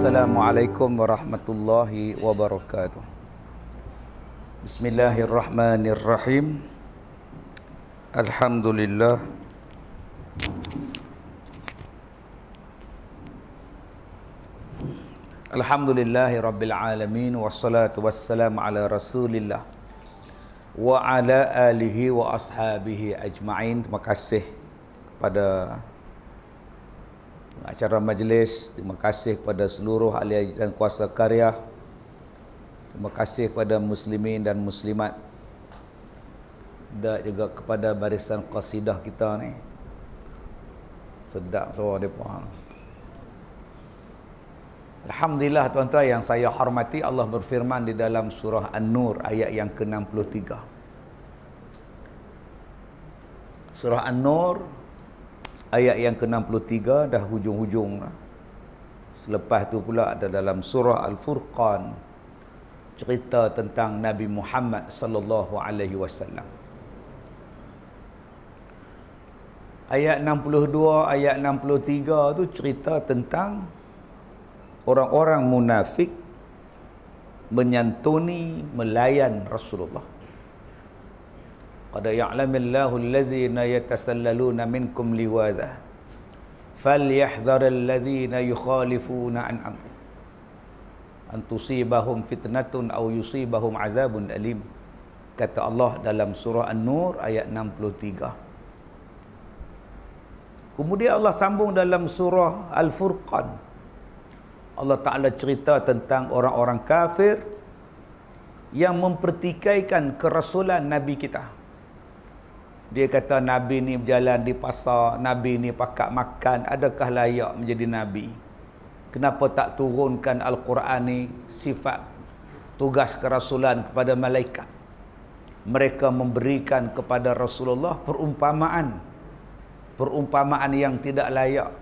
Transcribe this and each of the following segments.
Assalamualaikum warahmatullahi wabarakatuh. Bismillahirrahmanirrahim. Alhamdulillah. Alhamdulillahi rabbil alamin. Wassalatu wassalamu ala rasulillah wa ala alihi wa ashabihi ajma'in. Terima kasih kepada acara majlis, terima kasih kepada seluruh ahli dan kuasa karya, terima kasih kepada muslimin dan muslimat, dan juga kepada barisan qasidah kita ni. Sedap suara depa. Alhamdulillah tuan-tuan yang saya hormati, Allah berfirman di dalam surah An-Nur ayat yang ke-63. Surah An-Nur ayat yang ke-63 dah hujung-hujung lah. Selepas tu pula ada dalam surah Al-Furqan cerita tentang Nabi Muhammad sallallahu alaihi wasallam. Ayat 62, ayat 63 tu cerita tentang orang-orang munafik menyantuni, melayan Rasulullah. Qad ya'lamillahu alladhina yatasallaluna minkum liwadha falyahdharil ladzina yukhalifuna an amri an tusibahum fitnatun aw yusibahum azabun alim. Kata Allah dalam surah An-Nur ayat 63. Kemudian Allah sambung dalam surah Al-Furqan. Allah Ta'ala cerita tentang orang-orang kafir yang mempertikaikan kerasulan Nabi kita. Dia kata Nabi ni berjalan di pasar, Nabi ni pakat makan, adakah layak menjadi Nabi? Kenapa tak turunkan Al-Quran ni sifat tugas kerasulan kepada malaikat? Mereka memberikan kepada Rasulullah perumpamaan yang tidak layak.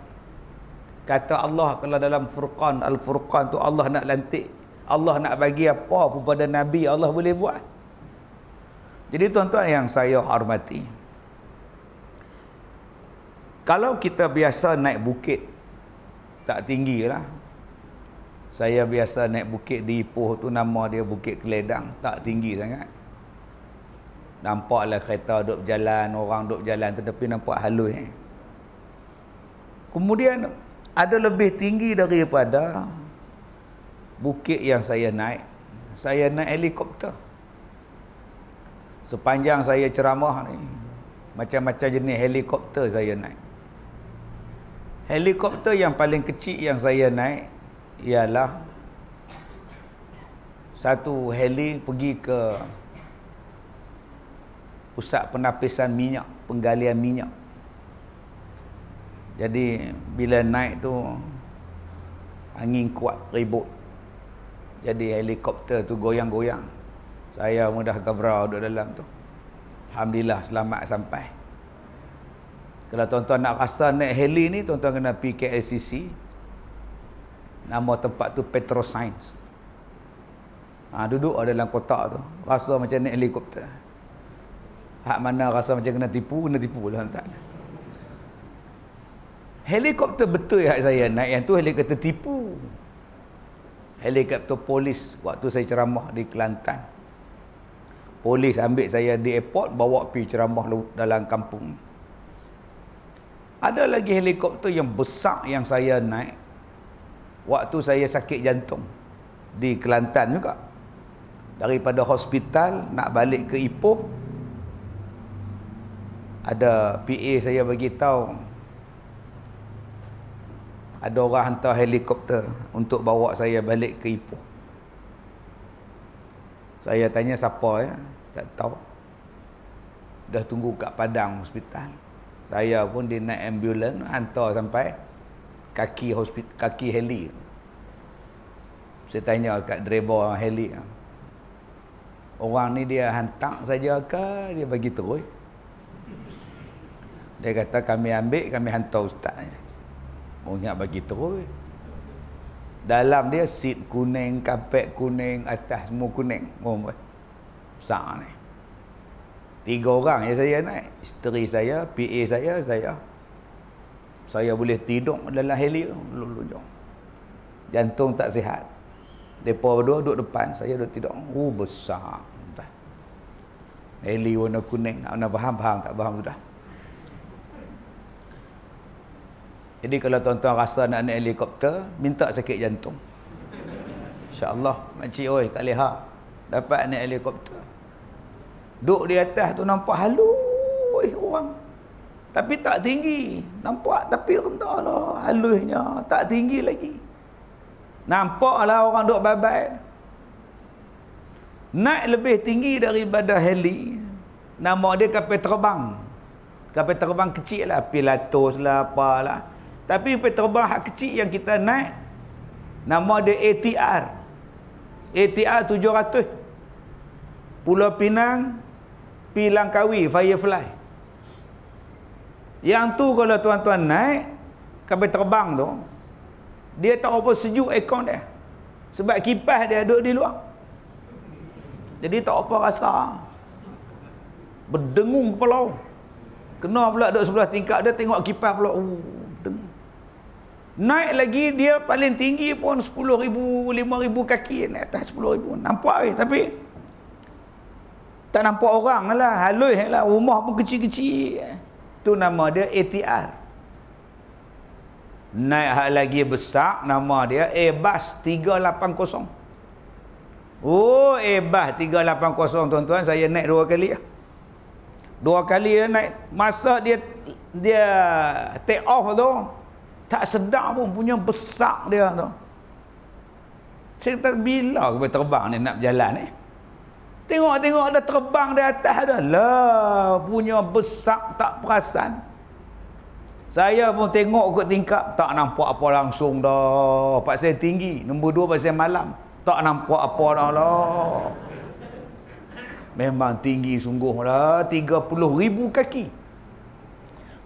Kata Allah kalau dalam Furqan, Al-Furqan tu Allah nak lantik, Allah nak bagi apa kepada Nabi, Allah boleh buat. Jadi tuan-tuan yang saya hormati, kalau kita biasa naik bukit, tak tinggi lah. Saya biasa naik bukit di Ipoh tu, nama dia Bukit Keledang, tak tinggi sangat. Nampaklah kereta duduk berjalan, orang duduk berjalan, tetapi nampak halus. Kemudian ada lebih tinggi daripada bukit yang saya naik helikopter. Sepanjang saya ceramah ni, macam-macam jenis helikopter saya naik. Helikopter yang paling kecil yang saya naik ialah satu heli pergi ke pusat penapisan minyak, penggalian minyak. Jadi bila naik tu angin kuat, ribut. Jadi helikopter tu goyang-goyang. Saya mudah gabrau duduk dalam tu. Alhamdulillah selamat sampai. Kalau tuan-tuan nak rasa naik heli ni, tuan-tuan kena pergi KLCC. Nama tempat tu Petroscience. Duduk dalam kotak tu, rasa macam naik helikopter. Hak mana rasa macam kena tipu lah tuan-tuan. Helikopter betul yang saya naik, yang tu helikopter tipu. Helikopter polis waktu saya ceramah di Kelantan. Polis ambil saya di airport, bawa pergi ceramah dalam kampung. Ada lagi helikopter yang besar yang saya naik waktu saya sakit jantung di Kelantan juga. Daripada hospital nak balik ke Ipoh, ada PA saya bagi tahu ada orang hantar helikopter untuk bawa saya balik ke Ipoh. Saya tanya siapa ya? Tak tahu. Dah tunggu kat Padang hospital. Saya pun dia naik ambulans hantar sampai kaki heli. Saya tanya kat driver heli, orang ni dia hantar saja ke dia bagi terus? Dia kata kami ambil, kami hantar ustaz. Oh nak bagi terus. Dalam dia seat kuning, kapet kuning, atas semua kuning. Oh besar ni. 3 orang yang saya naik. Isteri saya, PA saya. Saya boleh tidur dalam heli. Jantung tak sihat. Mereka berdua duduk depan, saya duduk tidur. Besar. Heli warna kuning. Nak faham tak faham sudah. Jadi kalau tuan-tuan rasa nak naik helikopter, minta sakit jantung. InsyaAllah, makcik oi, Kak Leha dapat naik helikopter. Duduk di atas tu nampak halus orang. Tapi tak tinggi. Nampak tapi rendah lah. Halusnya. Tak tinggi lagi. Nampaklah orang duduk babai. Naik lebih tinggi daripada heli. Nama dia kapal terbang. Kapal terbang kecil lah. Pilatus lah, apalah. Tapi kapal terbang hak kecil yang kita naik, nama dia ATR. ATR 700. Pulau Pinang, pi Langkawi, Firefly. Yang tu kalau tuan-tuan naik kapal terbang tu, dia tak apa sejuk aircon dia. Sebab kipas dia duduk di luar. Jadi tak apa rasa. Berdengung kepala. Kena pula duduk sebelah tingkap dia, tengok kipas pula. Dengung. Naik lagi dia paling tinggi pun 10,000, 5,000 kaki. Naik atas 10,000. Nampak tapi tak nampak orang lah. Halus lah. Rumah pun kecil-kecil. Tu nama dia ATR. Naik hal lagi besar, nama dia Airbus 380. Oh, Airbus 380 tuan-tuan, saya naik 2 kali. 2 kali dia naik. Masa dia take off tu, tak sedar pun punya besar dia tu. Saya kata bila ke terbang ni nak berjalan ni? Tengok-tengok ada terbang di atas dah. Lah, punya besar tak perasan. Saya pun tengok ke tingkap, tak nampak apa langsung dah. Pasal tinggi. Nombor 2 pasal malam. Tak nampak apa dah lah. Memang tinggi sungguh lah. 30,000 kaki.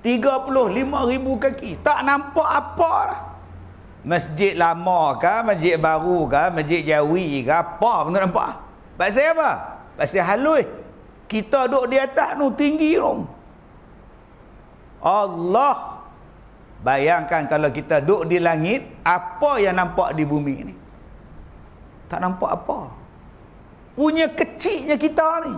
35,000 kaki. Tak nampak apa lah. Masjid lama kah, masjid baru kah, masjid Jawi kah, apa pun tak nampak. Pasal apa? Pasal halus. Kita duduk di atas tu, tinggi tu. Allah. Bayangkan kalau kita duduk di langit, apa yang nampak di bumi ni? Tak nampak apa. Punya kecilnya kita ni.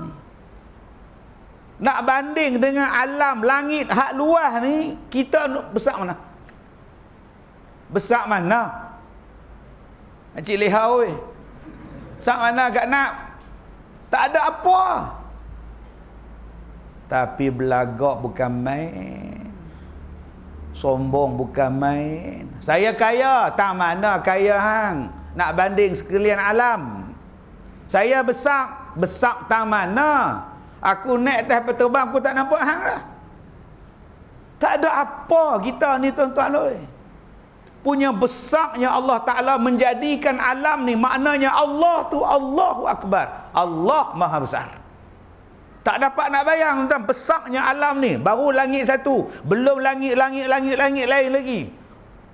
Nak banding dengan alam langit hak luas ni, kita besar mana? Besar mana? Encik Leha oi. Besar mana Kak Nak? Tak ada apa. Tapi belagak bukan main. Sombong bukan main. Saya kaya, tak mana kaya hang. Nak banding sekalian alam. Saya besar, besar tak mana. Aku naik atas peterbang, aku tak nampak hang lah. Tak ada apa kita ni tuan-tuan oi. Punya besarnya Allah Ta'ala menjadikan alam ni, maknanya Allah tu Allahu Akbar. Allah Maha Besar. Tak dapat nak bayang tentang besarnya alam ni. Baru langit satu, belum langit lain lagi.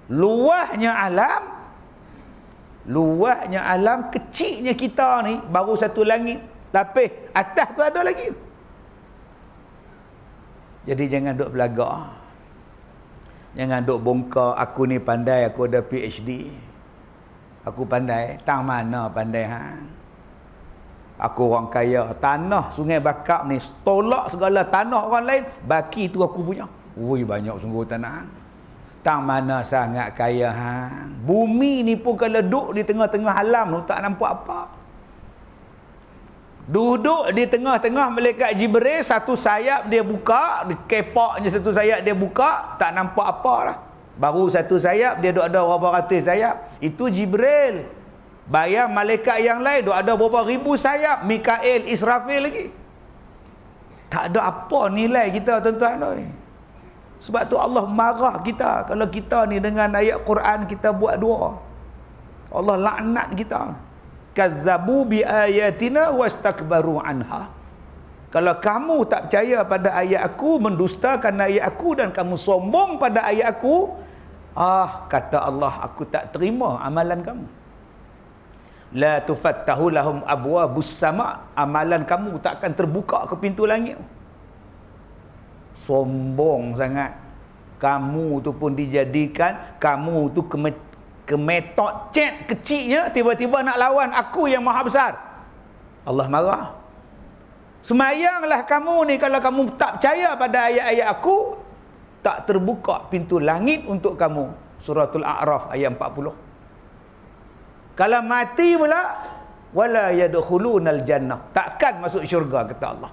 Luasnya alam, kecilnya kita ni, baru satu langit. Lapis atas tu ada lagi. Jadi jangan duk belagak. Jangan duk bongkar aku ni pandai, aku ada PhD. Aku pandai, tang mana pandai hang. Aku orang kaya, tanah Sungai Bakap ni tolak segala tanah orang lain, baki tu aku punya. Ui, banyak sungguh tanah. Tang mana sangat kaya hang. Bumi ni pun kalau duduk di tengah-tengah alam tu tak nampak apa. Duduk di tengah-tengah malaikat Jibril, satu sayap dia buka, kepaknya satu sayap dia buka, tak nampak apa lah. Baru satu sayap, dia duk ada berapa ratus sayap. Itu Jibril. Bayang malaikat yang lain, duk ada berapa ribu sayap. Mikail, Israfil lagi. Tak ada apa nilai kita tuan-tuan. Sebab tu Allah marah kita kalau kita ni dengan ayat Quran kita buat dua. Allah laknat kita. Kazzabu bi ayatina wastakbaru anha. Kalau kamu tak percaya pada ayat aku, mendustakan ayat aku dan kamu sombong pada ayat aku, kata Allah, aku tak terima amalan kamu. La tufattahu lahum abwabus sama. Amalan kamu tak akan terbuka ke pintu langit. Sombong sangat. Kamu tu pun dijadikan, kamu tu Kemetot cek kecilnya tiba-tiba nak lawan aku yang maha besar. Allah marah. Semayanglah kamu ni, kalau kamu tak percaya pada ayat-ayat aku, tak terbuka pintu langit untuk kamu. Suratul A'raf ayat 40. Kalau mati pula, wala yadkhulunal jannah, takkan masuk syurga, kata Allah.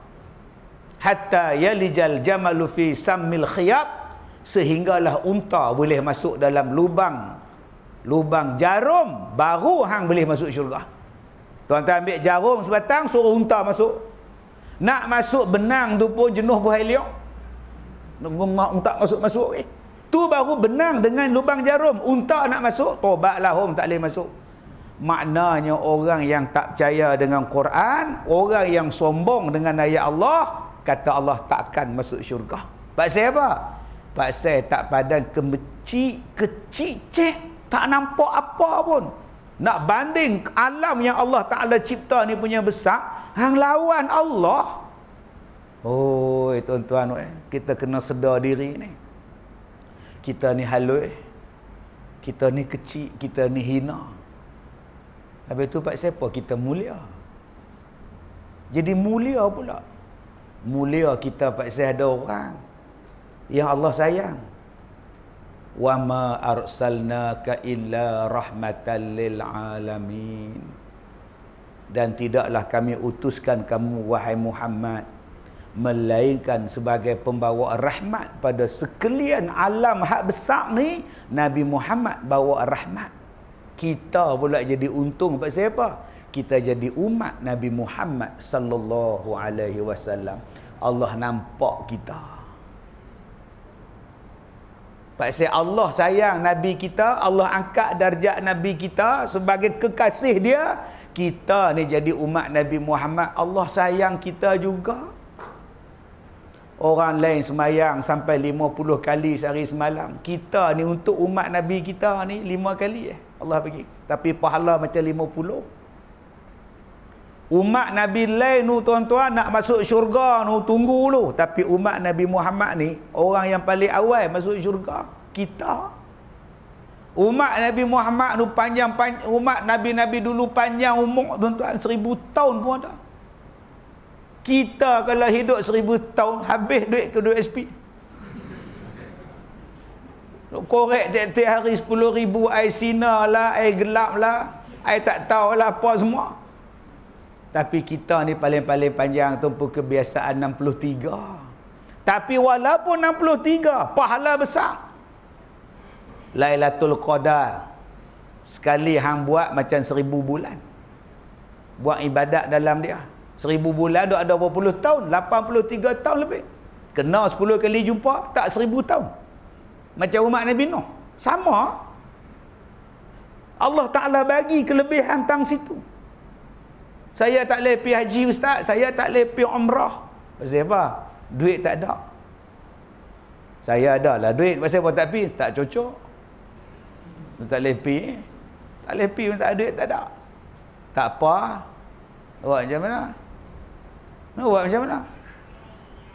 Hatta yalijal jamalu fi sammil khiyat, sehinggalah unta boleh masuk dalam lubang jarum, baru hang boleh masuk syurga. Tuan-tuan ambil jarum sebatang, suruh unta masuk. Nak masuk benang tu pun jenuh buah liok. Unta masuk-masuk tu baru benang dengan lubang jarum. Unta nak masuk, tobatlah hom, tak boleh masuk. Maknanya orang yang tak percaya dengan Quran, orang yang sombong dengan ayat Allah, kata Allah takkan masuk syurga. Pasal apa? Pasal tak padan kecil cek, tak nampak apa pun. Nak banding alam yang Allah Ta'ala cipta ni punya besar, hang lawan Allah. Oh, tuan-tuan, kita kena sedar diri ni. Kita ni halus, kita ni kecil, kita ni hina. Habis tu pasal apa kita mulia? Jadi mulia pula. Mulia kita pasal ada orang yang Allah sayang. Wa ma arsalnaka illa rahmatan lil alamin. Dan tidaklah kami utuskan kamu wahai Muhammad melainkan sebagai pembawa rahmat pada sekalian alam hak besar ni. Nabi Muhammad bawa rahmat. Kita pula jadi untung pasal apa? Kita jadi umat Nabi Muhammad sallallahu alaihi wasallam. Allah nampak kita. Pasal Allah sayang Nabi kita, Allah angkat darjat Nabi kita sebagai kekasih dia. Kita ni jadi umat Nabi Muhammad, Allah sayang kita juga. Orang lain semayang sampai 50 kali sehari semalam. Kita ni untuk umat Nabi kita ni 5 kali Allah bagi. Tapi pahala macam 50. Umat Nabi lain tu tuan-tuan nak masuk syurga tu tunggu dulu. Tapi umat Nabi Muhammad ni orang yang paling awal masuk syurga. Kita. Umat Nabi Muhammad tu panjang umat Nabi-Nabi dulu panjang umur tuan-tuan, 1000 tahun pun ada. Kita kalau hidup 1000 tahun habis duit ke duit SP. Korek tiap-tiap hari 10,000 air sinar lah, air gelap lah, air tak tahu lah apa semua. Tapi kita ni paling-paling panjang tu pun kebiasaan 63. Tapi walaupun 63, pahala besar. Lailatul Qadar sekali hang buat macam 1000 bulan. Buat ibadat dalam dia. 1000 bulan tu ada berapa puluh tahun? 83 tahun lebih. Kena 10 kali jumpa, tak 1000 tahun. Macam umat Nabi Nuh. Sama. Allah Ta'ala bagi kelebihan tang situ. Saya tak boleh pergi haji ustaz, saya tak boleh pergi umrah. Pasal apa? Duit tak ada. Saya ada lah duit, pasal apa tak pergi? Tak cocok. Tak boleh pergi. Tak boleh pergi, tak ada duit, tak ada. Tak apa. Buat macam mana? Buat macam mana?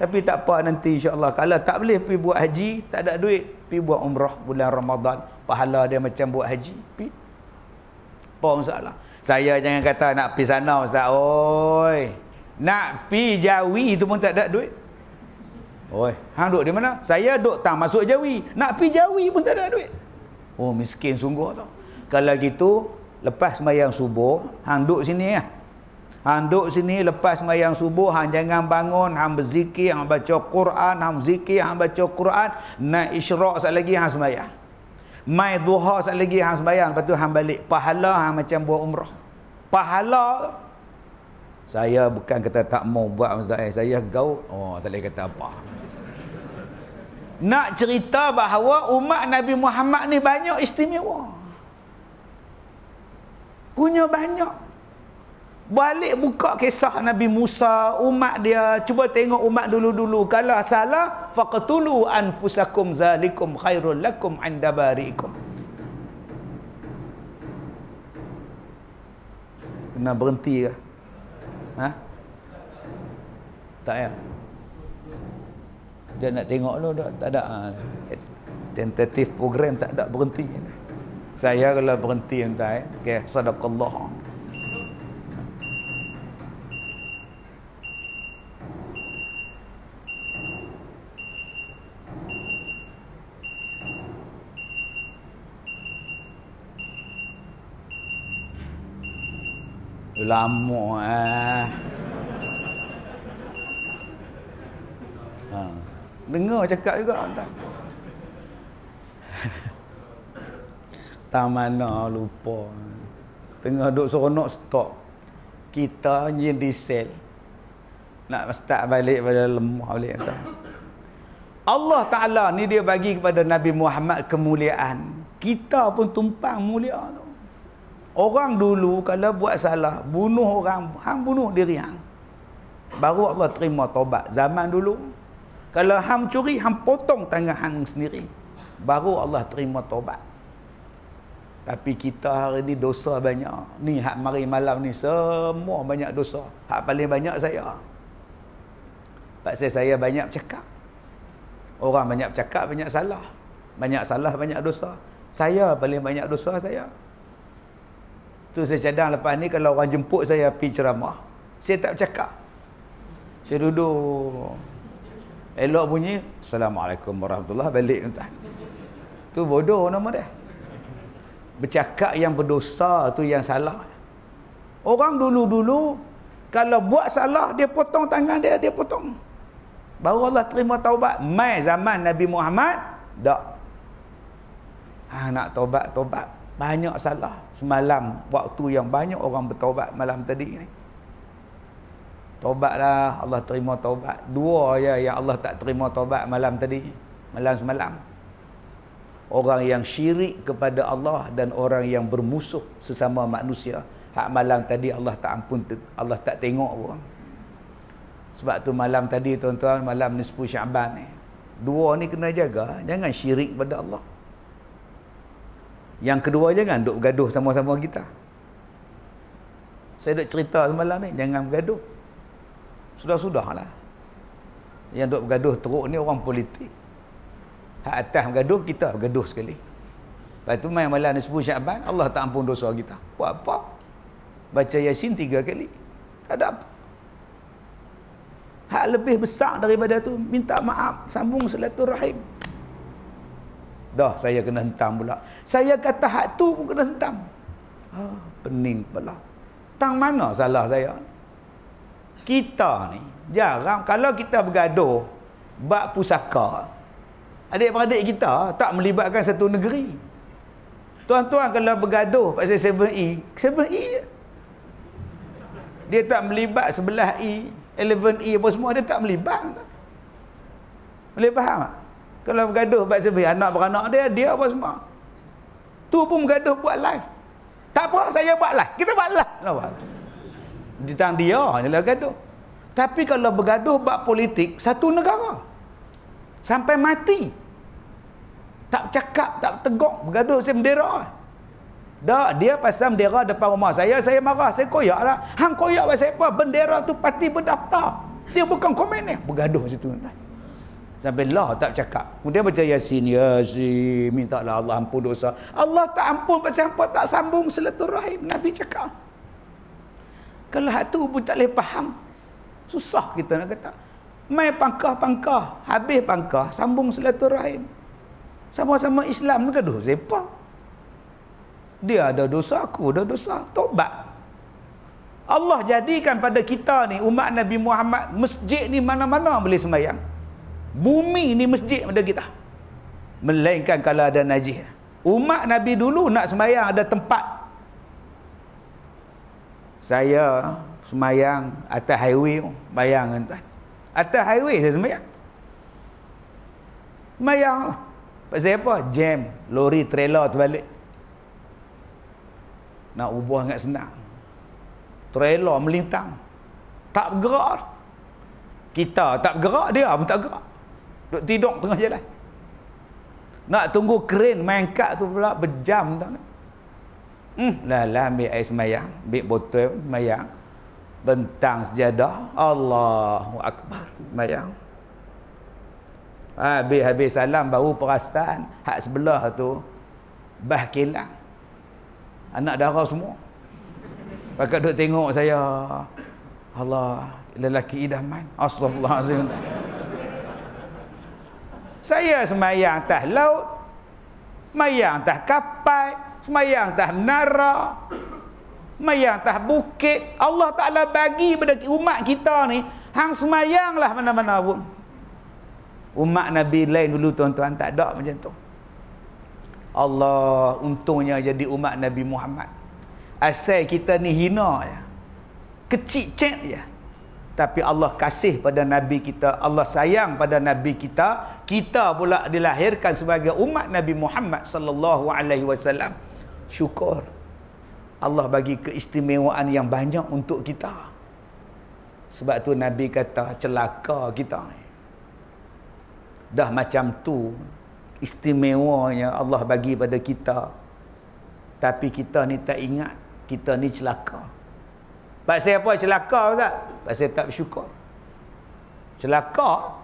Tapi tak apa, nanti insya-Allah kalau tak boleh pergi buat haji, tak ada duit, pergi buat umrah bulan Ramadan, pahala dia macam buat haji. Pergi. Apa masalah? Saya jangan kata nak pergi sana ustaz. Oi. Nak pergi Jawi tu pun tak ada duit. Oi, hang duduk di mana? Saya duduk tang masuk Jawi. Nak pergi Jawi pun tak ada duit. Oh, miskin sungguh tu. Kalau gitu, lepas sembahyang subuh, hang duduk sini lah. Hang duduk sini lepas sembahyang subuh, hang jangan bangun, hang berzikir, hang baca Quran, hang zikir, hang baca Quran, nak isyraq sekali lagi hang sembahyang. Mai duha sekali lagi hang sembahyang, lepas tu hang balik. Pahala hang macam buat umrah. Pahala. Saya bukan kata tak mau buat ustaz, saya gaul. Oh, tak boleh kata apa. Nak cerita bahawa umat Nabi Muhammad ni banyak istimewa. Punya banyak. Balik buka kisah Nabi Musa, umat dia, cuba tengok umat dulu-dulu. Kalau salah, faqtulu anfusakum zalikum khairul lakum 'inda bari'ikum. Kena berhenti ke? Ha? Tak ya? Dia nak tengok dulu, tak ada. Tentatif program tak ada berhenti. Saya kalau berhenti entah okey, sadaqallah. Lama dengar cakap juga entah. Tak mana lupa. Tengah duk seronok stop. Kita je di sel. Nak start balik pada lemah balik entah. Allah Ta'ala ni dia bagi kepada Nabi Muhammad kemuliaan. Kita pun tumpang mulia tu. Orang dulu kalau buat salah, bunuh orang, hang bunuh diri hang. Baru Allah terima taubat. Zaman dulu, kalau hang curi, hang potong tangan hang sendiri. Baru Allah terima taubat. Tapi kita hari ni dosa banyak. Ni hak mari malam ni semua banyak dosa. Hak paling banyak saya. Pasal saya banyak bercakap. Orang banyak bercakap, banyak salah. Banyak salah, banyak dosa. Saya paling banyak dosa saya. Tu saya cadang lepas ni kalau orang jemput saya pergi ceramah, saya tak bercakap. Saya duduk. Elok bunyi, Assalamualaikum warahmatullahi balik entah. Tu bodoh nama dia. Bercakap yang berdosa tu yang salah. Orang dulu-dulu kalau buat salah dia potong tangan dia, dia potong. Baru Allah terima taubat. Mai zaman Nabi Muhammad tak. Nak taubat. Banyak salah. Semalam waktu yang banyak orang bertaubat malam tadi ni. Taubatlah, Allah terima taubat. Dua je yang Allah tak terima taubat malam tadi. Malam semalam. Orang yang syirik kepada Allah dan orang yang bermusuh sesama manusia. Hak malam tadi Allah tak ampun, Allah tak tengok pun. Sebab tu malam tadi tuan-tuan, malam nisfu Syaban ni. Dua ni kena jaga, jangan syirik kepada Allah. Yang kedua, jangan duk bergaduh sama-sama kita. Saya duk cerita semalam ni, jangan bergaduh. Sudah-sudahlah. Yang duk bergaduh teruk ni orang politik. Hak atas bergaduh, kita bergaduh sekali. Lepas tu main malam nisfu Syaban, Allah tak ampun dosa kita. Buat apa? Baca Yasin 3 kali. Tak ada apa. Hak lebih besar daripada tu, minta maaf, sambung silaturahim. Dah saya kena hentam pula. Saya kata hak tu pun kena hentam. Pening kepala. Tang mana salah saya? Kita ni jarang kalau kita bergaduh bab pusaka. Adik-beradik kita tak melibatkan satu negeri. Tuan-tuan kalau bergaduh pasal 7E, 7E je. Dia tak melibat 11E, 11E apa semua, dia tak melibat. Boleh faham tak? Kalau bergaduh bab sebenarnya anak beranak dia apa semua. Tu pun bergaduh buat live. Tak apa, saya buat live. Kita buat live. Kenapa? Ditang dia jelah gaduh. Tapi kalau bergaduh bab politik satu negara. Sampai mati. Tak cakap, tak tegak, bergaduh pasal bendera. Dak, dia pasal bendera depan rumah saya marah, saya koyaklah. Hang koyak pasal apa? Bendera tu parti berdaftar. Dia bukan komen ni. Bergaduh situ tuan. Sampai lah tak cakap. Kemudian baca Yasin, mintalah Allah ampun dosa. Allah tak ampun pasal apa? Tak sambung silaturahim. Nabi cakap. Kalau hak tu pun tak boleh faham, susah kita nak kata. Mai pangkah-pangkah, habis pangkah, sambung silaturahim. Sama-sama Islam ke dosa siapa? Dia ada dosa, aku ada dosa. Taubat. Allah jadikan pada kita ni, umat Nabi Muhammad, masjid ni mana-mana boleh sembahyang. Bumi ni masjid pada kita. Melainkan kalau ada najis. Umat Nabi dulu nak sembahyang ada tempat. Saya sembahyang atas highway, bayang tuan. Atas highway saya sembahyang. Sembahyang lah. Pasal apa? Jam, lori trailer terbalik. Nak ubah sangat senang. Trailer melintang. Tak bergerak. Kita tak bergerak, dia pun tak bergerak. Duk tidur tengah jalan. Nak tunggu kren main angkat tu pula berjam tak. Lah ambil air semayang, ambil botol semayang. Bentang sejadah, Allahu Akbar, semayang. Habis salam baru perasan hak sebelah tu bah kilang. Anak dara semua. Pakat duk tengok saya. Allah, lelaki idaman. Astagfirullahalazim. Saya semayang atas laut, semayang atas kapal, semayang atas menara, semayang atas bukit. Allah Ta'ala bagi pada umat kita ni, hang semayanglah mana-mana pun. Umat Nabi lain dulu tuan-tuan tak ada macam tu. Allah untungnya jadi umat Nabi Muhammad. Asal kita ni hina je, kecil cek je, tapi Allah kasih pada Nabi kita, Allah sayang pada Nabi kita. Kita pula dilahirkan sebagai umat Nabi Muhammad sallallahu alaihi wasallam. Syukur Allah bagi keistimewaan yang banyak untuk kita. Sebab tu Nabi kata celaka kita ni. Dah macam tu istimewanya Allah bagi pada kita, tapi kita ni tak ingat kita ni celaka. Pasal apa celaka Ustaz? Pasal tak bersyukur. Celaka.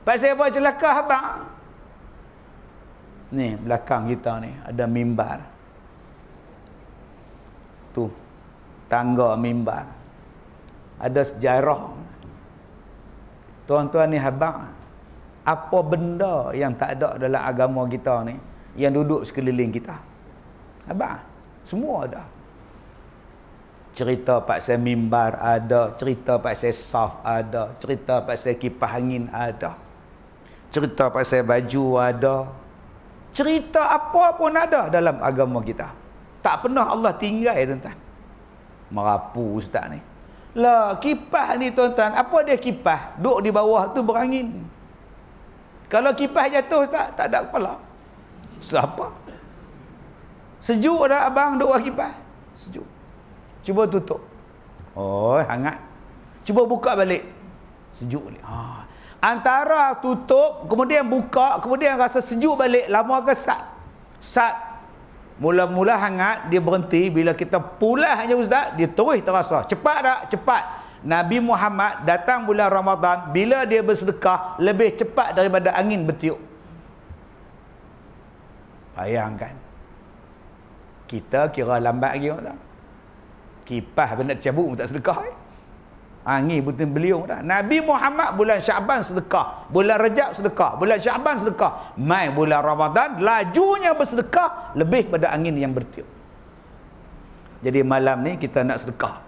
Pasal apa celaka abang? Ni belakang kita ni ada mimbar. Tu tangga mimbar. Ada sejarah. Tuan-tuan ni abang, apa benda yang tak ada dalam agama kita ni yang duduk sekeliling kita? Abang, semua ada. Cerita pasal mimbar ada, cerita pasal saf ada, cerita pasal kipas angin ada, cerita pasal baju ada, cerita apa pun ada dalam agama kita. Tak pernah Allah tinggal tuan-tuan. Merapu ustaz ni. Lah kipas ni tuan-tuan, apa dia kipas? Duduk di bawah tu berangin. Kalau kipas jatuh ustaz, tak ada kepala. Siapa? Sejuk dah abang duduk kipas. Sejuk. Cuba tutup. Oh, hangat. Cuba buka balik. Sejuk balik. Antara tutup, kemudian buka, kemudian rasa sejuk balik, lama ke sat? Sat. Mula-mula hangat, dia berhenti. Bila kita pulas hanya ustaz, dia terus terasa. Cepat tak? Cepat. Nabi Muhammad datang bulan Ramadan, bila dia bersedekah, lebih cepat daripada angin bertiup. Bayangkan. Kita kira lambat lagi tak? Kipas pun nak cabut pun tak sedekah. Angin betul beliau dah. Nabi Muhammad bulan Syaban sedekah, bulan Rajab sedekah, bulan Syaban sedekah. Mai bulan Ramadan lajunya bersedekah lebih pada angin yang bertiup. Jadi malam ni kita nak sedekah.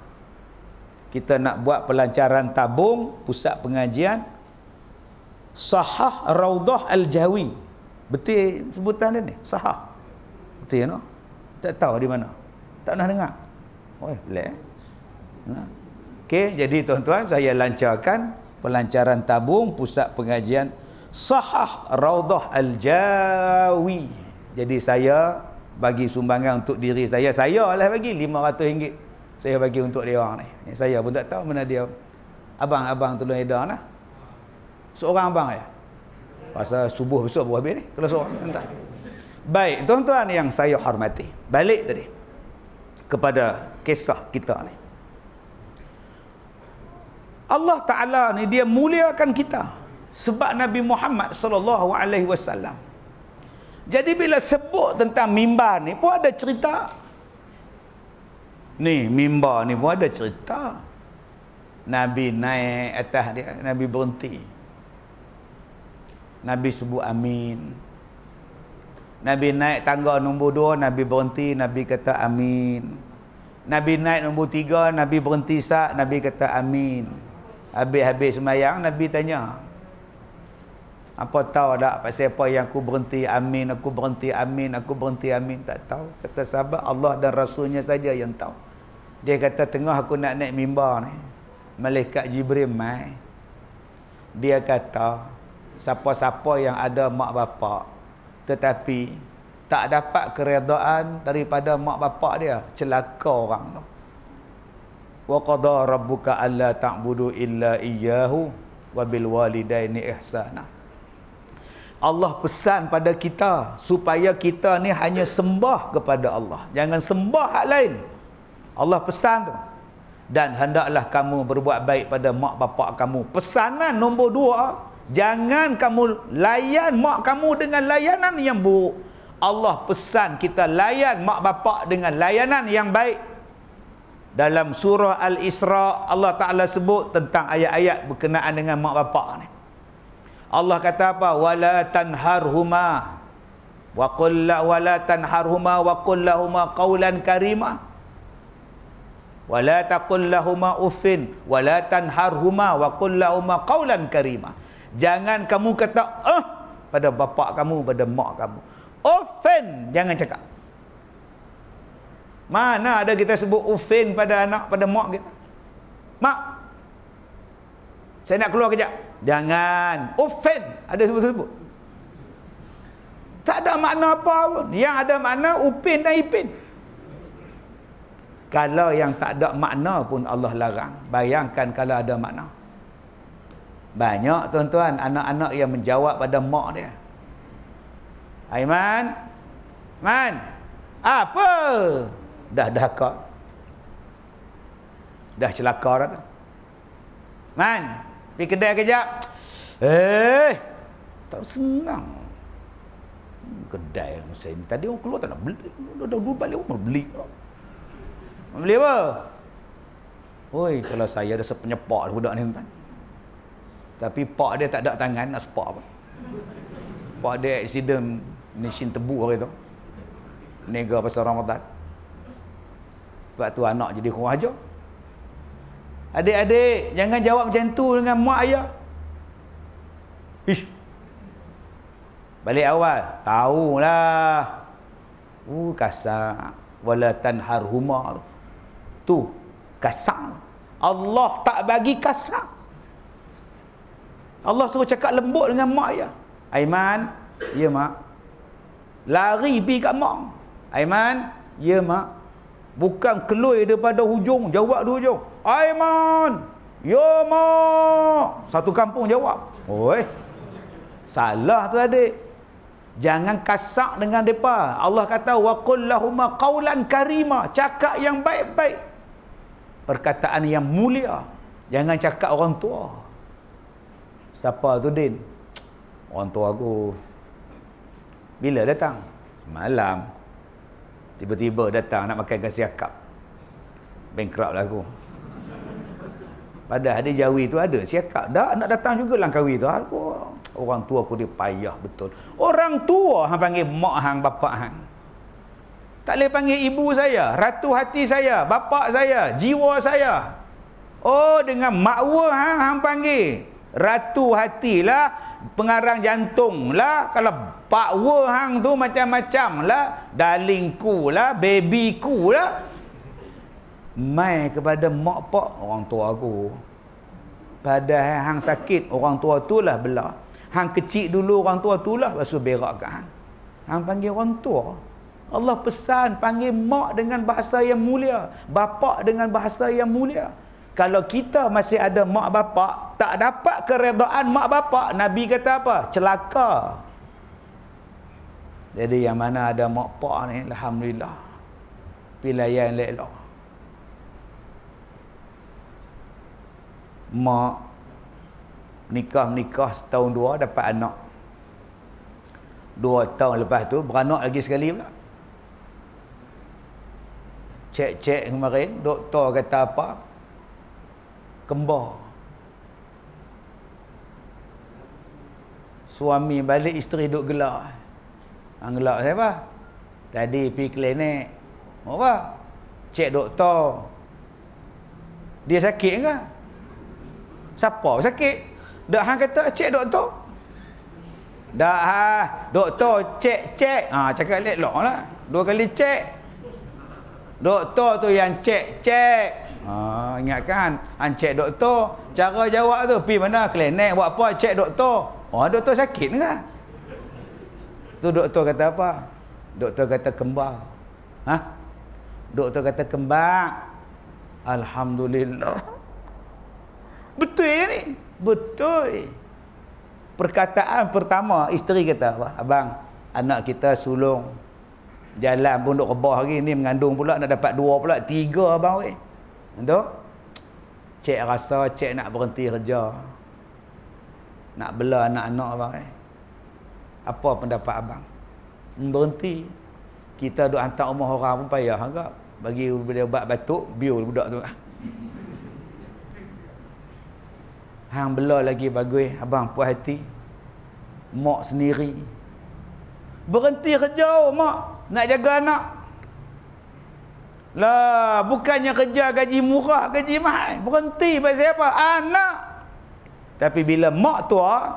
Kita nak buat pelancaran tabung pusat pengajian Sahah Raudah Al-Jawi. Betul sebutan dia ni? Sahah. Betul no? Tak tahu di mana. Tak pernah dengar. Oh, boleh. Okey, jadi tuan-tuan, saya lancarkan pelancaran tabung pusat pengajian Sahah Raudah Al-Jawi. Jadi saya bagi sumbangan untuk diri saya lah bagi RM500. Saya bagi untuk dia orang ni. Saya pun tak tahu mana dia. Abang tolong edar lah. Seorang abang ya. Pasal subuh besok baru habis ni. Kalau seorang entah. Baik, tuan-tuan yang saya hormati. Balik tadi kepada kisah kita ni. Allah Ta'ala ni dia muliakan kita sebab Nabi Muhammad sallallahu alaihi wasallam. Jadi bila sebut tentang mimbar ni pun ada cerita. Ni mimbar ni pun ada cerita. Nabi naik atas dia, Nabi berhenti. Nabi sebut amin. Nabi naik tangga nombor 2, Nabi berhenti, Nabi kata amin. Nabi naik nombor 3, Nabi berhenti sat, Nabi kata amin. Habis-habis semayang, Nabi tanya, apa tahu tak pasal apa yang aku berhenti amin, aku berhenti amin, aku berhenti amin? Tak tahu. Kata sahabat, Allah dan Rasulnya saja yang tahu. Dia kata, tengah aku nak naik mimbar ni, Malaikat Jibril mai. Dia kata, siapa-siapa yang ada mak bapak tetapi tak dapat keredaan daripada mak bapak dia, celaka orang tu. Wa qada rabbuka alla ta'budu illa iyyahu wa bil walidaini ihsana. Allah pesan pada kita supaya kita ni hanya sembah kepada Allah, jangan sembah hak lain. Allah pesan tu. Dan hendaklah kamu berbuat baik pada mak bapak kamu. Pesanan nombor 2, jangan kamu layan mak kamu dengan layanan yang buruk. Allah pesan kita layan mak bapak dengan layanan yang baik. Dalam surah Al-Isra Allah Ta'ala sebut tentang ayat-ayat berkenaan dengan mak bapak ni. Allah kata apa? Wala tanharhuma wa qul wala tanharhuma wa qul lahumā qawlan karimah. Wala taqul lahumā uffin wala tanharhuma wa qul lahumā qawlan karimah. Jangan kamu kata pada bapak kamu, pada mak kamu. Uffin, jangan cakap. Mana ada kita sebut uffin pada anak, pada mak kita? Mak, saya nak keluar kejap. Jangan. Uffin, ada sebut-sebut. Tak ada makna apa pun. Yang ada makna upin dan ipin. Kalau yang tak ada makna pun Allah larang. Bayangkan kalau ada makna. Banyak tuan-tuan anak-anak yang menjawab pada mak dia. Aiman, Man, apa? Dah kau. Dah celaka dah tu. Man, pergi kedai kejap. Tak senang. Kedai masa ini. Tadi orang keluar tak nak beli. Dah balik rumah beli. Beli apa? Oi, kalau saya dah sepenyepak budak ni tuan. Tapi pak dia tak ada tangan nak sepak apa. Pak dia accident mesin tebu hari tu. Nega pasal Ramadan. Sebab tu anak jadi kurang ajar. Adik-adik, jangan jawab macam tu dengan mak ayah. Ish. Balik awal. Tahulah. Kasar. Wala tanharhuma. Tu. Kasar. Allah tak bagi kasar. Allah suruh cakap lembut dengan mak ayah. Aiman. Ya mak. Lari pergi kat mak. Aiman. Ya mak. Bukan keloi daripada hujung. Jawab dua hujung. Aiman. Ya mak. Satu kampung jawab. Oi. Salah tu adik. Jangan kasak dengan mereka. Allah kata wa qul lahumā qawlan karimah. Cakap yang baik-baik. Perkataan yang mulia. Jangan cakap orang tua. Siapa tu Din? Orang tua aku. Bila datang? Malam. Tiba-tiba datang nak makan kasi akap. Bankrupt lah aku. Padahal di Jawi tu ada siakap. Dah nak datang juga Langkawi tu. Orang tua aku dia payah betul. Orang tua hang panggil mak hang, bapak hang. Tak boleh panggil ibu saya, ratu hati saya, bapak saya, jiwa saya. Oh, dengan makwa hang panggil ratu hati lah, pengarang jantung lah. Kalau pakwa hang tu macam-macam lah, darlingku lah, babyku lah. Mai kepada mak pak orang tua aku. Padahal hang sakit, orang tua tu lah belah. Hang kecil dulu, orang tua tu lah basuh berak kat hang. Hang panggil orang tua. Allah pesan panggil mak dengan bahasa yang mulia, bapak dengan bahasa yang mulia. Kalau kita masih ada mak bapak, tak dapat keredaan mak bapak, Nabi kata apa? Celaka. Jadi yang mana ada mak pak ni, alhamdulillah. Pilihan elok. Mak menikah setahun dua dapat anak. 2 tahun lepas tu beranak lagi sekali pula. Cek kemarin doktor kata apa? Kembar. Suami balik, isteri duk gelak. Gelak siapa? Tadi pergi klinik. Apa? Cek doktor. Dia sakit ke? Siapa sakit? Dak hang kata cek doktor. Dak doktor cek. Cakap elok lah. 2 kali cek. Doktor tu yang cek. Ingatkan hang cek doktor. Cara jawab tu pi mana klinik buat apa cek doktor. Doktor sakit ke? Tu doktor kata apa? Doktor kata kembar. Doktor kata kembar. Alhamdulillah. Betul ya ni? Betul. Perkataan pertama isteri kata apa? Abang, anak kita sulung jalan pun duk rebah hari ni, mengandung pula nak dapat 2 pula 3 abang weh. Betul? Cik rasa cik nak berhenti kerja. Nak bela anak-anak abang Apa pendapat abang? Berhenti. Kita duk hantar rumah orang pun payah agak. Bagi dia ubat batuk, biul budak tu. Hang bela lagi bagus, abang puas hati. Mak sendiri. Berhenti kerja mak, nak jaga anak. Lah, bukannya kerja gaji murah, gaji mahal. Berhenti pasal apa? Anak. Tapi bila mak tua,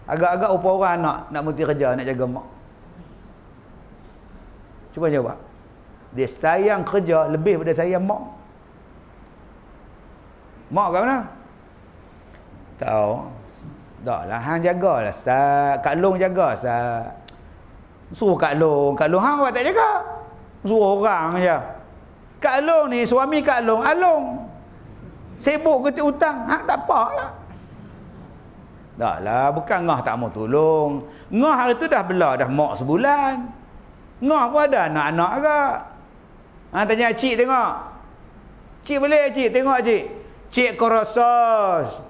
agak-agak upah orang anak nak berhenti kerja, nak jaga mak. Cuba jawab. Dia sayang kerja lebih daripada sayang mak. Mak kat mana? Tahu. Tak lah, hang jagalah. Kak Long jaga. Suruh Kak Long. Kak Long hang awak tak jaga. Suruh orang je. Kak Long ni, suami Kak Long, Along. Sibuk ketik hutang. Hang tak apa lah. Tak lah, bukan ngah tak mau tolong. Ngah hari tu dah bela dah mak sebulan. Ngah pun ada anak-anak agak. Tanya cik tengok. Cik boleh cik tengok cik. Cik korosos.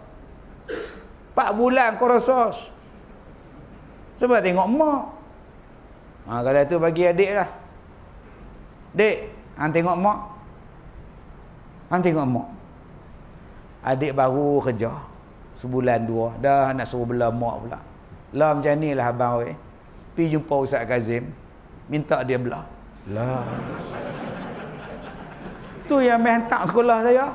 4 bulan korosos. Cuba tengok mak. Kalau tu bagi adik lah. Dek, hang tengok mak. Hang tengok mak. Adik baru kerja. Sebulan 2. Dah nak suruh bela mak pula. Lah macam ni lah abang weh. Pergi jumpa Ustaz Kazim. Minta dia bela. Lah. Tu yang main hantar sekolah saya.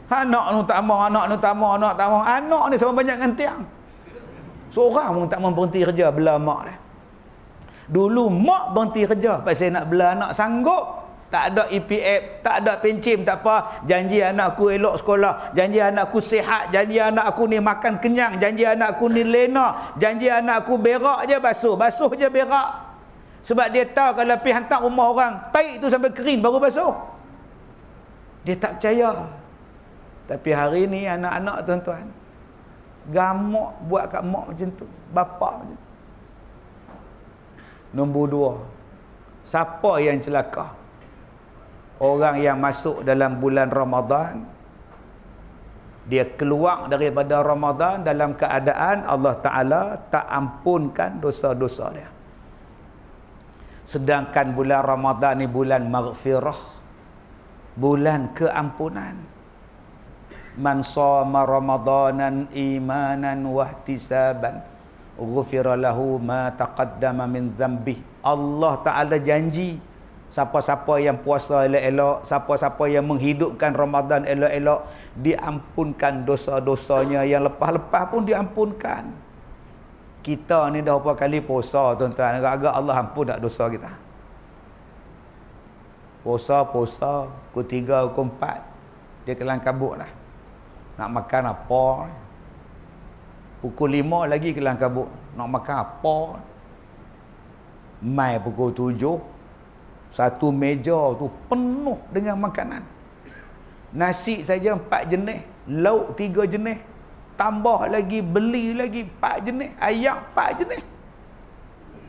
Anak nu tak mau, anak nu tak mau, anak tak mau. Anak ni sama banyak dengan tiang. Seorang pun tak mau berhenti kerja bela mak dah. Dulu mak berhenti kerja pasal nak bela anak sanggup. Tak ada EPF, tak ada pencim, tak apa. Janji anakku elok sekolah, janji anakku sihat, janji anakku ni makan kenyang, janji anakku ni lena, janji anakku berak je basuh je berak. Sebab dia tahu kalau pergi hantar rumah orang, taik tu sampai kering baru basuh. Dia tak percaya. Tapi hari ni anak-anak tuan-tuan, gamak buat kat mak macam tu, bapak macam tu. Nombor 2, siapa yang celaka? Orang yang masuk dalam bulan Ramadan, dia keluar daripada Ramadan dalam keadaan Allah Ta'ala tak ampunkan dosa-dosa dia. Sedangkan bulan Ramadan ni bulan maghfirah, bulan keampunan. Man shoma ramadanan imanan wahtisaban ghufira lahu ma taqaddama min dhanbi. Allah Ta'ala janji, siapa-siapa yang puasa elok-elok, siapa-siapa yang menghidupkan Ramadan elok-elok, diampunkan dosa-dosanya yang lepas-lepas pun diampunkan. Kita ni dah berapa kali puasa tuan-tuan, agak-agak Allah ampun tak dosa kita. Puasa, pukul 3, pukul 4 dia kelang kabut dah. Nak makan apa? Pukul 5 lagi kelang kabut. Nak makan apa? Mai pukul 7, satu meja tu penuh dengan makanan. Nasi saja 4 jenis, lauk 3 jenis, tambah lagi, beli lagi 4 jenis, ayam 4 jenis.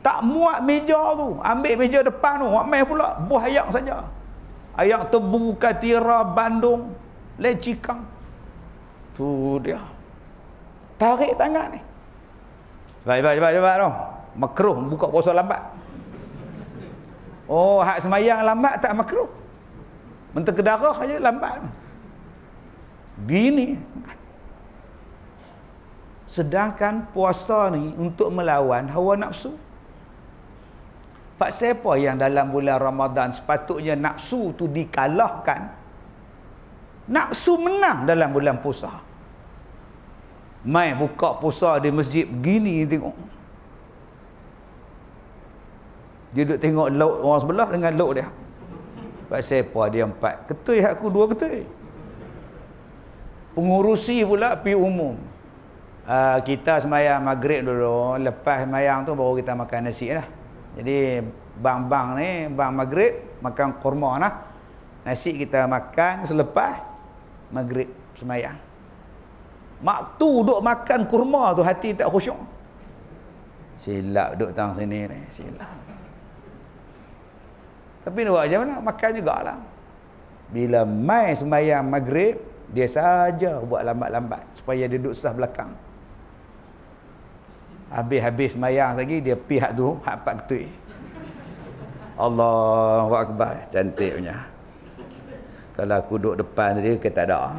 Tak muat meja tu. Ambil meja depan tu, mai pula buah ayam saja. Ayam tebu, katira, bandung, lecikang. Tu dia. Tarik tangan ni. Cepat tu. Makruh buka puasa lambat. Oh, hak semayang lambat tak makruh. Menteri kedarah aja lambat. Gini. Sedangkan puasa ni untuk melawan hawa nafsu. Pak siapa yang dalam bulan Ramadan sepatutnya nafsu tu dikalahkan? Nafsu menang dalam bulan puasa. Mai buka puasa di masjid begini tengok. Dia duduk tengok lauk orang sebelah dengan lauk dia. Pak siapa dia 4 ketui, aku 2 ketui. Pengurusi pula pi umum. Kita semayang maghrib dulu, lepas semayang tu baru kita makan nasi lah. Jadi bang-bang ni, bang maghrib makan kurma lah. Nasi kita makan selepas maghrib semayang. Mak tu duk makan kurma tu hati tak khusyuk. Silap duk tang sini ni, silap. Tapi nak buat macam mana? Makan jugalah. Bila mai sembahyang maghrib, dia saja buat lambat-lambat supaya dia duduk sah belakang. Habis-habis sembahyang lagi dia pi hak tu, hak 4 ketui. Allahu Akbar, cantiknya. Kalau aku duduk depan dia, kita tak ada.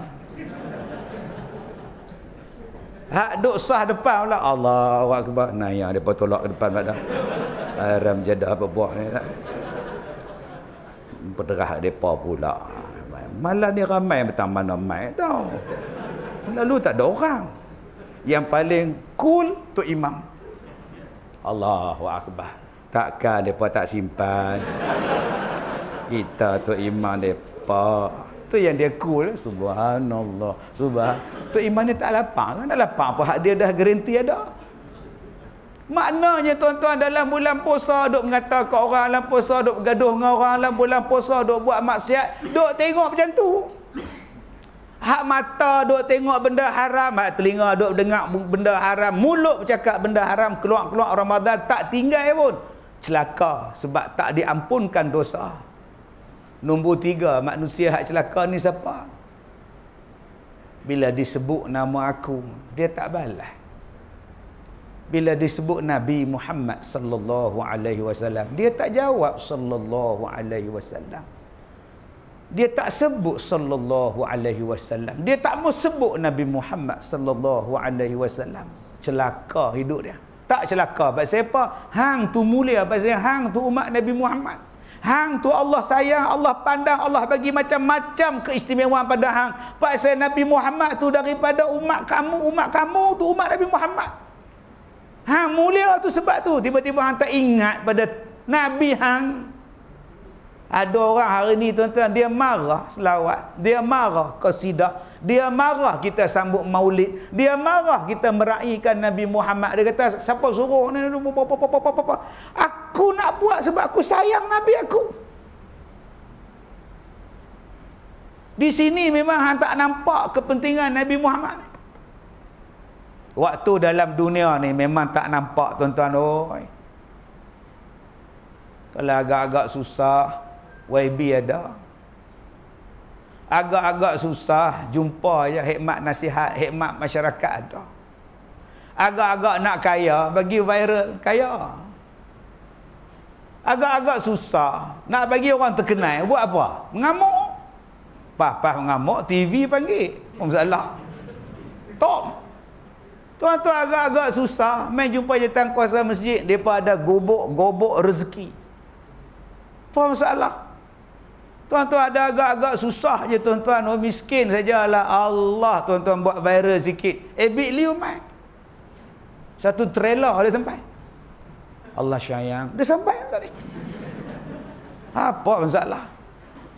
Hak duduk sah depan pula, Allahu Akbar. Nah, yang dia tolak ke depan pada. Haram jadah apa buah ni tak? Pederah depa pula. Malah ni ramai bertambah ramai tau. Lalu tak ada orang. Yang paling cool tu imam. Allahu Akbar. Takkan depa tak simpan. Kita tu imam depa. Tu yang dia cool. Subhanallah. Tu imam ni tak lapang kan? Tak lapang apa hak dia dah garanti ada. Maknanya tuan-tuan, dalam bulan puasa duk mengata ke orang, dalam puasa duk bergaduh dengan orang, dalam bulan puasa duk buat maksiat, duk tengok macam tu. Hak mata duk tengok benda haram, hak telinga duk dengar benda haram, mulut bercakap benda haram, keluar-keluar Ramadan tak tinggal pun. Celaka sebab tak diampunkan dosa. Nombor 3, manusia hak celaka ni siapa? Bila disebut nama aku, dia tak balas. Bila disebut Nabi Muhammad sallallahu alaihi wasallam, dia tak jawab sallallahu alaihi wasallam. Dia tak sebut sallallahu alaihi wasallam. Dia tak mau sebut Nabi Muhammad sallallahu alaihi wasallam. Celaka hidup dia. Tak celaka pasal apa? Hang tu mulia pasal hang tu umat Nabi Muhammad. Hang tu Allah sayang, Allah pandang, Allah bagi macam-macam keistimewaan pada hang. Pasal Nabi Muhammad tu daripada umat kamu tu umat Nabi Muhammad. Hang mulia tu sebab tu tiba-tiba hang tak ingat pada Nabi hang. Ada orang hari ni tuan-tuan, dia marah selawat, dia marah qasidah, dia marah kita sambut maulid, dia marah kita meraihkan Nabi Muhammad. Dia kata siapa suruh ni, aku nak buat sebab aku sayang Nabi aku. Di sini memang hang tak nampak kepentingan Nabi Muhammad. Waktu dalam dunia ni memang tak nampak tuan-tuan. Kalau agak-agak susah, YB ada. Agak-agak susah, jumpa je hikmat nasihat, hikmat masyarakat ada. Agak-agak nak kaya, bagi viral, kaya. Agak-agak susah, nak bagi orang terkenal, buat apa? Mengamuk. Pas mengamuk, TV panggil. Masalah. Top. Tuan-tuan, agak-agak susah, main jumpa jatan kuasa masjid, mereka ada gobok rezeki. Apa masalah? Tuan-tuan, ada agak-agak susah je tuan-tuan, miskin sajalah. Allah tuan-tuan buat viral sikit. Big Liu mai. Satu trailer dia sampai. Allah sayang, dia sampai tadi. Apa masalah?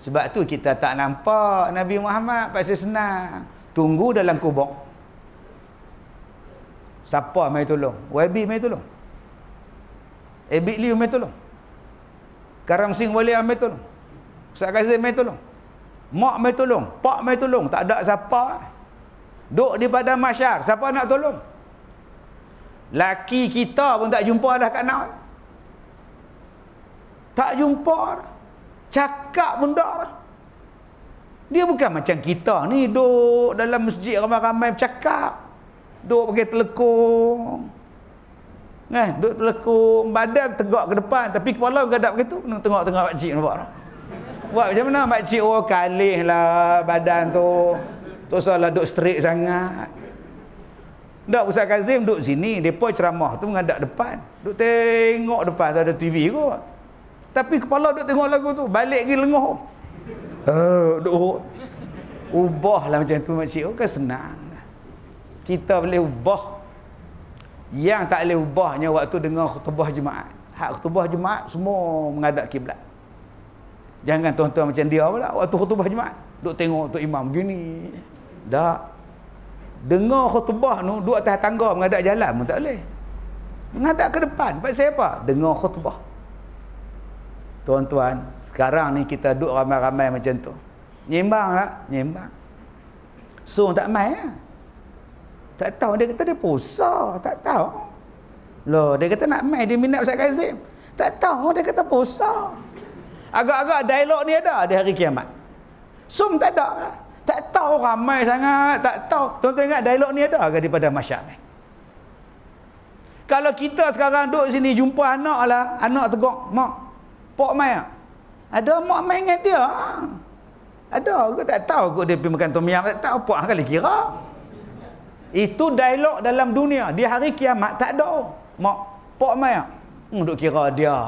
Sebab tu kita tak nampak Nabi Muhammad, pasal senang. Tunggu dalam kubur. Siapa mai tolong? YB mai tolong. Big Liu mai tolong. Karam Singh Wali mai tolong. Ustaz Kazim mai tolong. Mak mai tolong, pak mai tolong, tak ada siapa. Duk di padang mahsyar, siapa nak tolong? Laki kita pun tak jumpa dah kat nak. Tak jumpa dah. Cakap pun tak dah. Dia bukan macam kita ni duk dalam masjid ramai-ramai bercakap. Duk pakai telekung. Duk telekung, badan tegak ke depan tapi kepala gadap begitu, tengok-tengok makcik nampak tak? Buat macam mana makcik? Oh, kalih lah badan tu. Tu salah duk straight sangat. Tak, Ustaz Kazim duk sini, depa ceramah tu menghadap depan. Duk tengok depan, ada TV kot. Tapi kepala duk tengok lagu tu, balik pergi lenguh. Duk ubahlah macam tu makcik. Oh, kan senang. Kita boleh ubah. Yang tak boleh ubahnya waktu dengar khutbah jemaat. Hak khutbah jemaat semua menghadap kiblat. Jangan tuan-tuan macam dia pula waktu khutbah jemaat duk tengok tu imam gini. Tak. Dengar khutbah tu duduk atas tangga menghadap jalan pun tak boleh. Menghadap ke depan. Pasal apa? Dengar khutbah. Tuan-tuan, sekarang ni kita duduk ramai-ramai macam tu. Nyimbang tak? Nyimbang. So tak main lah. Tak tahu, dia kata dia puasa, tak tahu. Loh, dia kata nak main, dia minat Ustaz Kazim. Tak tahu, dia kata puasa. Agak-agak dialog ni ada di hari kiamat. Sum tak ada. Tak tahu, ramai sangat, tak tahu. Tuan-tuan ingat dialog ni ada ke daripada masyarakat? Kalau kita sekarang duduk sini jumpa anak lah, anak tegak, mak, pok mai tak? Ada mak mai dengan dia. Ada, aku tak tahu kok dia pergi makan tom yam, tak tahu apa kali kira. Itu dialog dalam dunia. Di hari kiamat tak ada. Mak pok mai tak? Duk kira dia.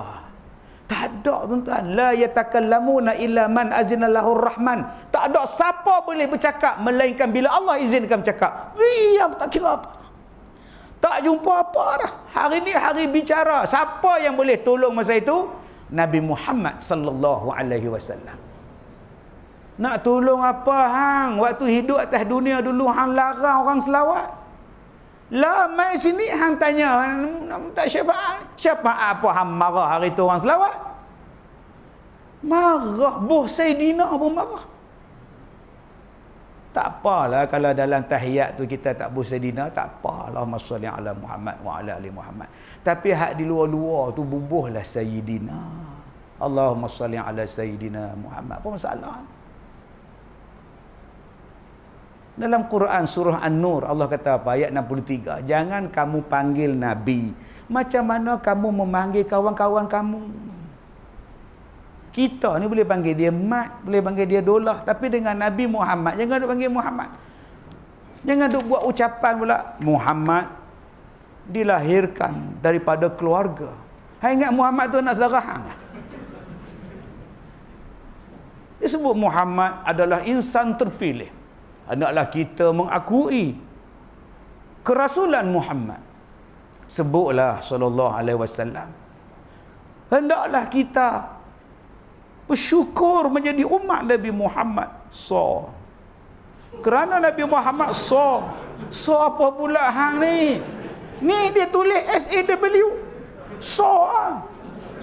Tak ada tuan-tuan. La yatakallamuna illa man azina lahur rahman. Tak ada siapa boleh bercakap melainkan bila Allah izinkan bercakap. Diam, tak kira apa. Tak jumpa apa dah. Hari ni hari bicara. Siapa yang boleh tolong masa itu? Nabi Muhammad sallallahu alaihi wasallam. Nak tolong apa hang? Waktu hidup atas dunia dulu hang larang orang selawat. Lah mai sini hang tanya tak syafaat. Syafaat apa hang marah hari tu orang selawat? Marah, buh Sayyidina pun marah. Tak apalah kalau dalam tahiyat tu kita tak buh Sayyidina, tak apa. Allahumma shalli ala Muhammad wa ala ali Muhammad. Tapi hak di luar-luar tu bubuhlah Sayyidina. Allahumma shalli ala Sayyidina Muhammad. Apa masalah? Dalam Quran surah An-Nur Allah kata apa? Ayat 63. Jangan kamu panggil Nabi macam mana kamu memanggil kawan-kawan kamu. Kita ni boleh panggil dia mat, boleh panggil dia dolah, tapi dengan Nabi Muhammad jangan duk panggil Muhammad. Jangan duk buat ucapan pula Muhammad dilahirkan daripada keluarga. Hai ingat Muhammad tu anak saudara hang. Disebut Muhammad adalah insan terpilih. Hendaklah kita mengakui kerasulan Muhammad. Sebutlah sallallahu alaihi wasallam. Hendaklah kita bersyukur menjadi umat Nabi Muhammad. Kerana Nabi Muhammad apa pula hang ni? Ni dia tulis SAW.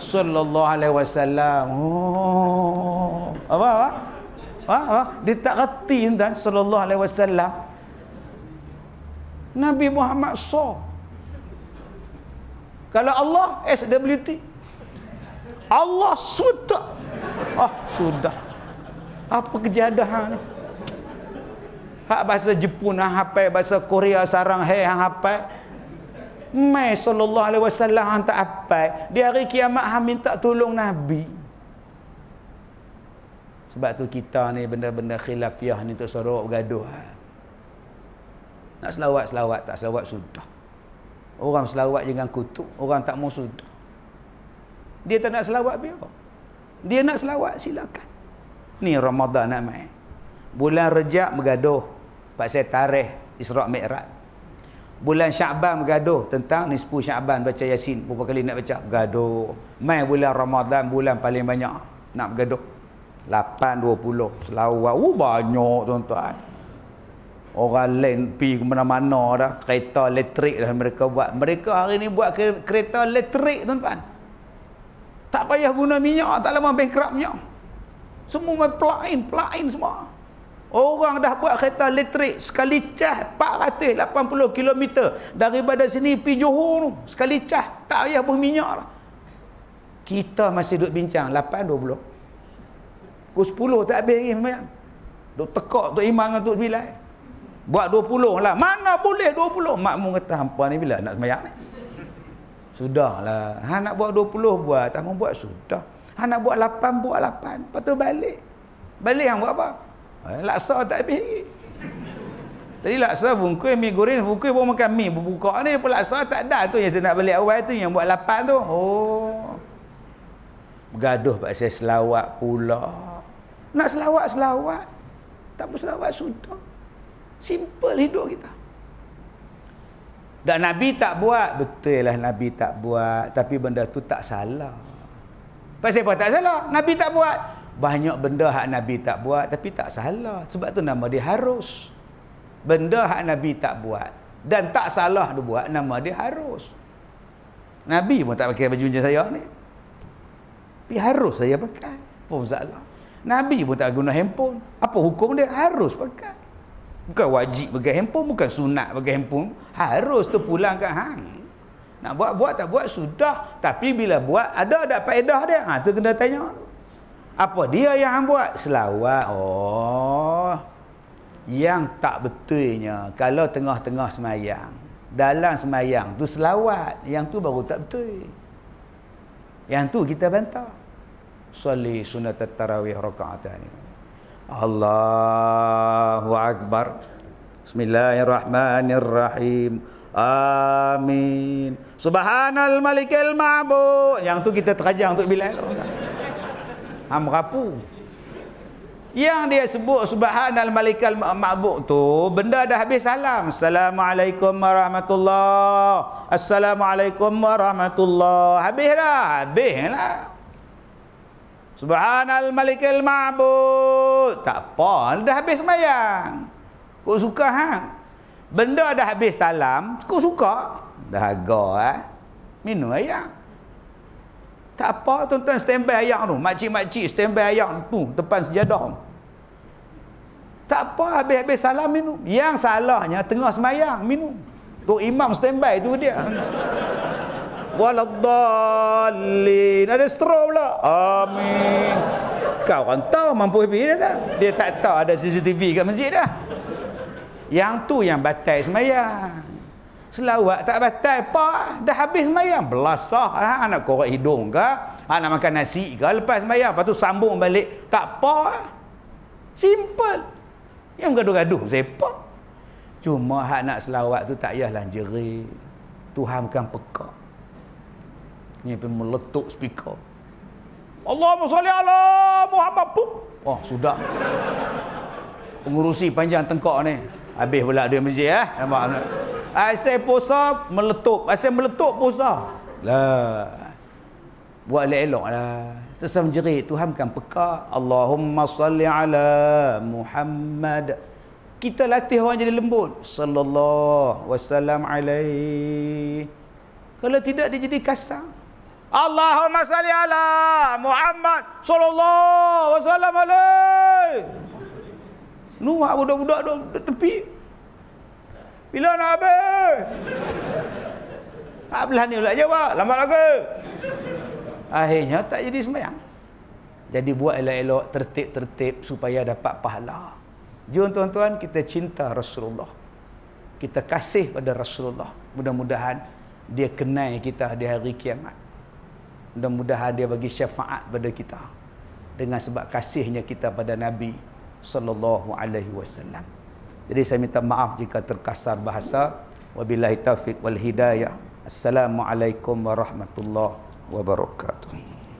Sallallahu alaihi wasallam. Oh. Apa? Dia tak reti tuan sallallahu alaihi wasallam. Nabi Muhammad kalau Allah SWT. Allah sudah. Sudah. Apa kejadian ni? Hak bahasa Jepun hang hafal, bahasa Korea sarang hang hafal. Mai sallallahu alaihi wasallam hang tak hafal. Di hari kiamat hang minta tolong Nabi. Sebab tu kita ni benda-benda khilafiyah ni tu sorok bergaduh. Nak selawat-selawat, tak selawat sudah. Orang selawat jangan kutuk, orang tak mau sudah. Dia tak nak selawat biar. Dia nak selawat silakan. Ni Ramadan nak mai. Bulan Rejab bergaduh pasal tarikh Isra' Mi'raj. Bulan Syaban bergaduh tentang nisfu Syaban baca Yasin, berapa kali nak baca, bergaduh. Mai bulan Ramadan bulan paling banyak nak bergaduh. 8-20 selawat. Banyak tuan-tuan. Orang lain pergi ke mana-mana dah. Kereta elektrik dah mereka buat. Mereka hari ni buat kereta elektrik tuan-tuan. Tak payah guna minyak. Tak lama bankrupt minyak. Semua main plug-in semua. Orang dah buat kereta elektrik. Sekali cas 480 km. Daripada sini pergi Johor tu. Sekali cas. Tak payah berminyak lah. Kita masih duduk bincang 8-20. Pukul 10 tak habis lagi sembahyang. Duk tekak Tok Imam dengan Tok Bilal. Buat 20 lah. Mana boleh 20? Makmum kata hampa ni bila nak sembahyang ni? Sudahlah. Hang nak buat 20 buat, tak mau buat sudah. Hang nak buat 8 buat 8. Lepas tu balik. Balik hang buat apa? Laksa tak habis lagi. Tadi laksa bungkus mi goreng, bungkus baru makan mi. Berbuka ni pun laksa tak ada tu yang saya nak balik awal tu yang buat 8 tu. Oh. Bergaduh pasal selawat pula. Nak selawat. Tak berselawat sudah. Simple hidup kita. Dan Nabi tak buat. Betul lah Nabi tak buat. Tapi benda tu tak salah. Pasal apa tak salah? Nabi tak buat. Banyak benda hak Nabi tak buat. Tapi tak salah. Sebab tu nama dia harus. Benda hak Nabi tak buat. Dan tak salah dia buat. Nama dia harus. Nabi pun tak pakai baju macam saya ni. Tapi harus saya pakai. Apa masalah? Nabi pun tak guna handphone. Apa hukum dia? Harus pakai. Bukan wajib pakai handphone, bukan sunat pakai handphone. Harus tu pulang kat hang. Nak buat tak buat sudah. Tapi bila buat ada faedah dia. Tu kena tanya. Apa dia yang hang buat? Selawat. Yang tak betulnya kalau tengah-tengah semayang, dalam semayang tu selawat, yang tu baru tak betul. Yang tu kita bantah. Salli sunat tarawih rakaatan. Allahu akbar. Bismillahirrahmanirrahim. Amin. Subhanal malikil ma'bud. Yang tu kita terajang untuk Bilal. Rapu. Yang dia sebut subhanal malikal ma'bud tu benda dah habis salam. Assalamualaikum warahmatullahi. Assalamualaikum warahmatullahi. Habis dah. Habis lah. Subhanal malikil ma'bud. Tak apa, dah habis sembahyang. Kau suka hang? Benda dah habis salam, kau suka? Dahaga minum ayam. Tak apa, tuan-tuan standby ayam tu. Makcik-makcik standby ayam tu depan sejadah. Tak apa, habis-habis salam minum. Yang salahnya tengah sembahyang minum. Tu imam standby tu dia. Waladdallin. Ada straw pula. Amin. Kau kan tahu mampu habis dia tak? Dia tak tahu ada CCTV kat masjid dah. Yang tu yang batal sembahyang. Selawat tak batal apa? Dah habis sembahyang. Belasah. Nak korek hidung ke? Nak makan nasi ke? Lepas sembahyang. Lepas tu sambung balik. Tak apa. Simple. Yang gaduh-gaduh sepak. Cuma hak nak selawat tu tak payahlah jerit. Tuhan bukan peka. Ni pun meletup speaker. Allahumma salli ala Muhammad. Oh, sudah. Pengurusi panjang tengkok ni. Habis pula dia masjid nampak. Asal puasa meletup. Asal meletup puasa. Lah. Buat elok-elok lah. Terus menjerit. Tuhan bukan peka. Allahumma salli ala Muhammad. Kita latih orang jadi lembut. Sallallahu wasallam alaihi. Kalau tidak dia jadi kasar. Allahumma salli ala Muhammad sallallahu wasallam alaihi. Nuak budak-budak duduk tepi. Bila nak habis? Tak belah ni pula jawab. Lambat lagi. Akhirnya tak jadi sembahyang. Jadi buat elok-elok, tertib-tertib supaya dapat pahala. Jom tuan-tuan, kita cinta Rasulullah. Kita kasih pada Rasulullah. Mudah-mudahan dia kenal kita di hari kiamat. Mudah-mudahan dia bagi syafaat pada kita dengan sebab kasihnya kita pada Nabi sallallahu alaihi wasallam. Jadi saya minta maaf jika terkasar bahasa. Wabillahi taufiq wal hidayah. Assalamualaikum warahmatullahi wabarakatuh.